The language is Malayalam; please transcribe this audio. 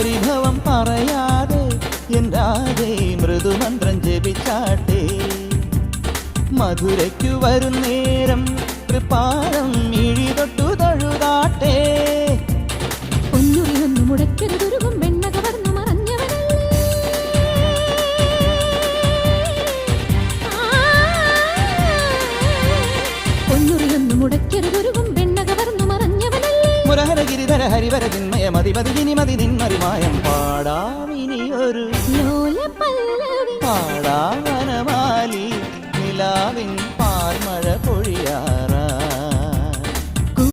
പരിഭവം പറയാതെ എന്താതെ മൃദുമന്ത്രം ജപിച്ചാട്ടെ. മധുരയ്ക്കു വരും നേരം തൃപ്പാദം മിഴി തൊട്ടു തൊഴുതാട്ടെ. ഒന്നുറിയൊന്നു മുടക്കരുതുരുകും വെണ്ണ കവർന്നു മറഞ്ഞവനല്ലേ. ഒന്നുറിയൊന്നു മുടക്കരുതുരുകും വെണ്ണ കവർന്നു മറഞ്ഞവനല്ലേ. മുരഹര ഗിരിധര ഹരിവര ചിന്മയ മതിമതി മതി നിന്മറിമായം പാടാമിനിയൊരു ലോല പല്ലവി പാടാവനമാലി നിലാവിൻ